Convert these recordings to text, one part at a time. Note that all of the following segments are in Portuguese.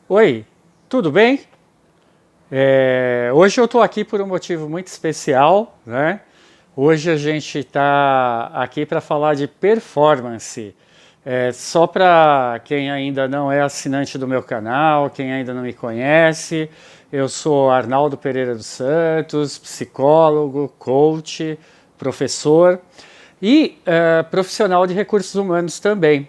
Oi, tudo bem? Hoje eu estou aqui por um motivo muito especial, né? Hoje a gente está aqui para falar de performance. Só para quem ainda não é assinante do meu canal, quem ainda não me conhece, eu sou Arnaldo Pereira dos Santos, psicólogo, coach, professor e profissional de recursos humanos também.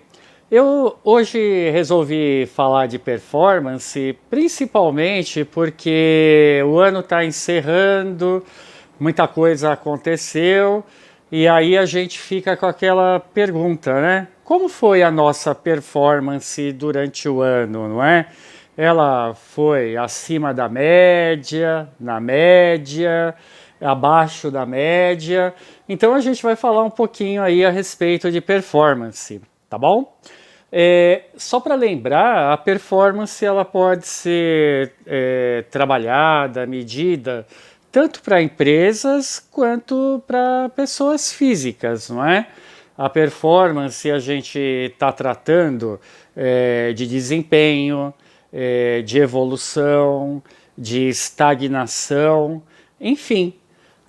Eu hoje resolvi falar de performance, principalmente porque o ano está encerrando, muita coisa aconteceu, e aí a gente fica com aquela pergunta, né? Como foi a nossa performance durante o ano, não é? Ela foi acima da média, na média, abaixo da média. Então a gente vai falar um pouquinho aí a respeito de performance, tá bom? Só para lembrar, a performance ela pode ser trabalhada, medida, tanto para empresas quanto para pessoas físicas, não é? A performance a gente está tratando de desempenho, de evolução, de estagnação, enfim.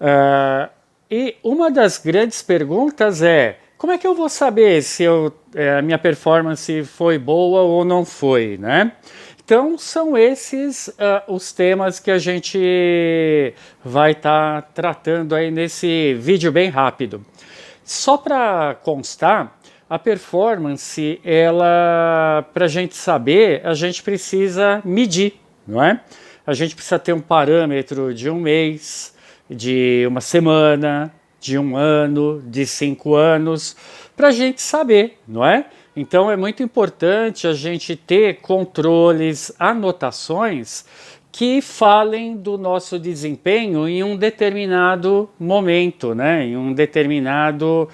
Ah, e uma das grandes perguntas é: como é que eu vou saber se a minha performance foi boa ou não foi, né? Então são esses os temas que a gente vai estar tratando aí nesse vídeo bem rápido. Só para constar, a performance, ela, para a gente saber, a gente precisa medir, não é? A gente precisa ter um parâmetro de um mês, de uma semana, de um ano, de 5 anos, para a gente saber, não é? Então é muito importante a gente ter controles, anotações que falem do nosso desempenho em um determinado momento, né? Em um determinado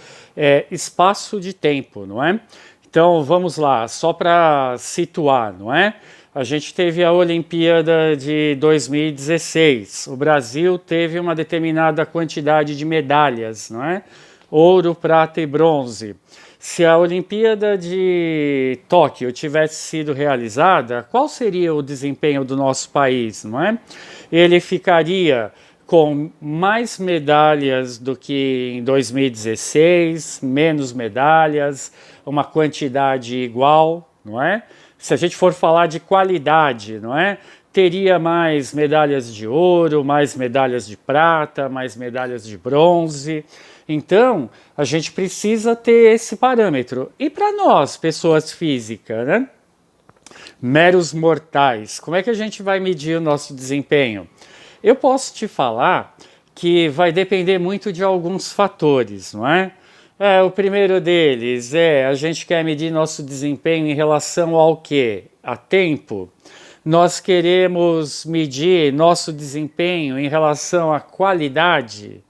espaço de tempo, não é? Então vamos lá, só para situar, não é? A gente teve a Olimpíada de 2016. O Brasil teve uma determinada quantidade de medalhas, não é? Ouro, prata e bronze. Se a Olimpíada de Tóquio tivesse sido realizada, qual seria o desempenho do nosso país, não é? Ele ficaria com mais medalhas do que em 2016, menos medalhas, uma quantidade igual, não é? Se a gente for falar de qualidade, não é? Teria mais medalhas de ouro, mais medalhas de prata, mais medalhas de bronze. Então, a gente precisa ter esse parâmetro. E para nós, pessoas físicas, né? Meros mortais, como é que a gente vai medir o nosso desempenho? Eu posso te falar que vai depender muito de alguns fatores, não é? O primeiro deles é a gente quer medir nosso desempenho em relação ao quê? A tempo. Nós queremos medir nosso desempenho em relação à qualidade.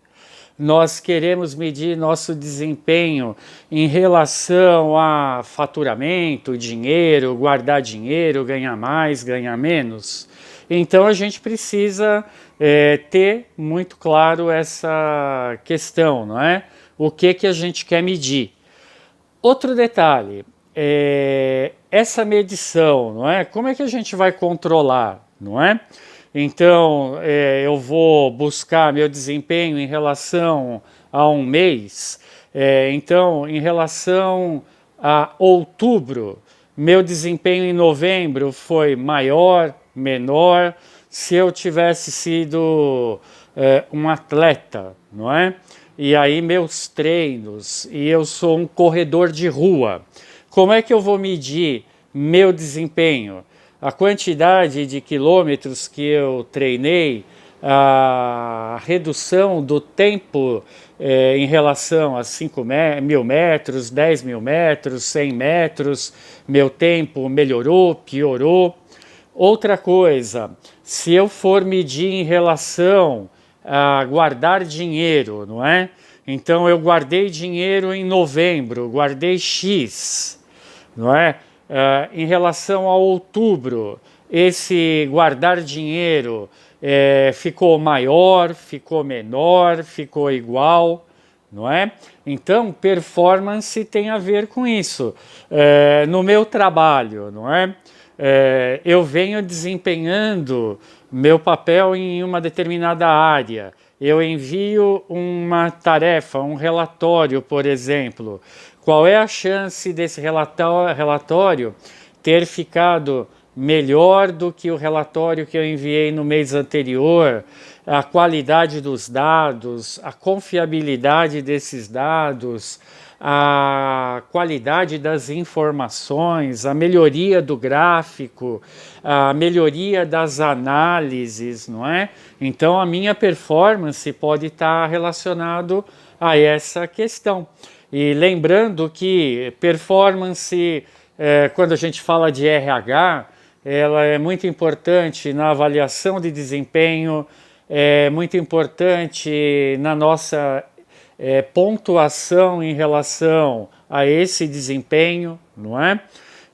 Nós queremos medir nosso desempenho em relação a faturamento, dinheiro, guardar dinheiro, ganhar mais, ganhar menos. Então a gente precisa ter muito claro essa questão, não é? O que a gente quer medir. Outro detalhe, essa medição, não é? Como é que a gente vai controlar, não é? Então, eu vou buscar meu desempenho em relação a um mês. Então, em relação a outubro, meu desempenho em novembro foi maior, menor. Se eu tivesse sido um atleta, não é? E aí meus treinos, e eu sou um corredor de rua. Como é que eu vou medir meu desempenho? A quantidade de quilômetros que eu treinei, a redução do tempo em relação a 5.000 metros, 10.000 metros, 100 metros, meu tempo melhorou, piorou. Outra coisa, se eu for medir em relação a guardar dinheiro, não é? Então eu guardei dinheiro em novembro, guardei X, não é? Em relação a outubro, esse guardar dinheiro ficou maior, ficou menor, ficou igual, não é? Então, performance tem a ver com isso. No meu trabalho, não é? Eu venho desempenhando meu papel em uma determinada área. Eu envio uma tarefa, um relatório, por exemplo. Qual é a chance desse relatório ter ficado melhor do que o relatório que eu enviei no mês anterior? A qualidade dos dados, a confiabilidade desses dados, a qualidade das informações, a melhoria do gráfico, a melhoria das análises, não é? Então a minha performance pode estar relacionado a essa questão. E lembrando que performance, quando a gente fala de RH, ela é muito importante na avaliação de desempenho, é muito importante na nossa pontuação em relação a esse desempenho, não é?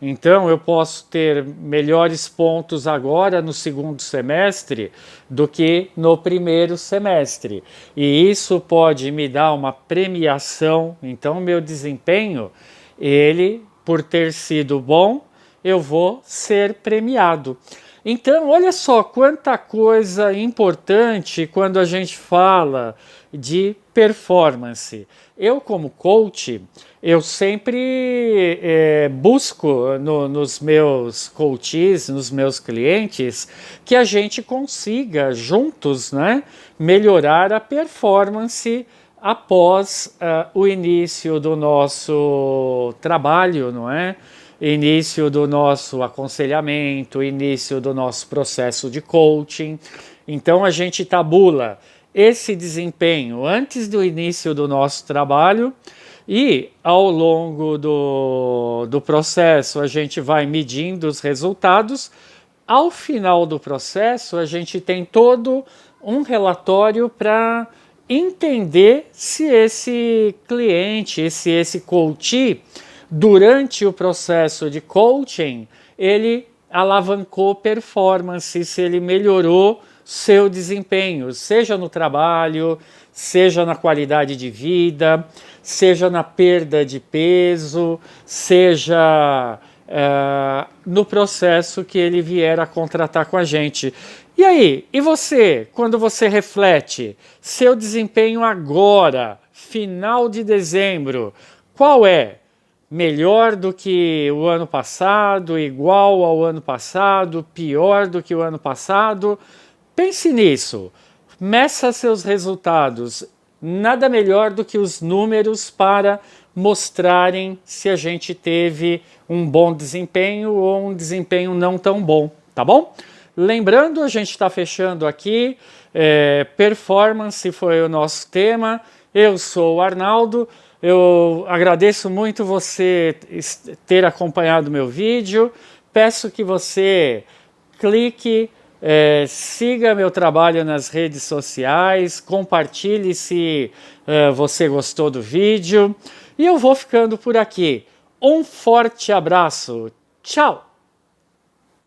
Então eu posso ter melhores pontos agora no segundo semestre do que no primeiro semestre. E isso pode me dar uma premiação. Então meu desempenho, ele, por ter sido bom, eu vou ser premiado. Então, olha só quanta coisa importante quando a gente fala de performance. Eu, como coach, eu sempre busco nos meus coaches, nos meus clientes, que a gente consiga juntos, né, melhorar a performance após o início do nosso trabalho, não é? Início do nosso aconselhamento, início do nosso processo de coaching. Então a gente tabula esse desempenho antes do início do nosso trabalho e ao longo do processo a gente vai medindo os resultados. Ao final do processo a gente tem todo um relatório para entender se esse cliente, se esse coach, durante o processo de coaching, ele alavancou performance, se ele melhorou seu desempenho, seja no trabalho, seja na qualidade de vida, seja na perda de peso, seja no processo que ele vier a contratar com a gente. E aí, e você, quando você reflete seu desempenho agora, final de dezembro, qual é? Melhor do que o ano passado, igual ao ano passado, pior do que o ano passado? Pense nisso, meça seus resultados. Nada melhor do que os números para mostrarem se a gente teve um bom desempenho ou um desempenho não tão bom, tá bom? Lembrando, a gente está fechando aqui, performance foi o nosso tema. Eu sou o Arnaldo. Eu agradeço muito você ter acompanhado meu vídeo. Peço que você clique, siga meu trabalho nas redes sociais, compartilhe se você gostou do vídeo. E eu vou ficando por aqui. Um forte abraço. Tchau!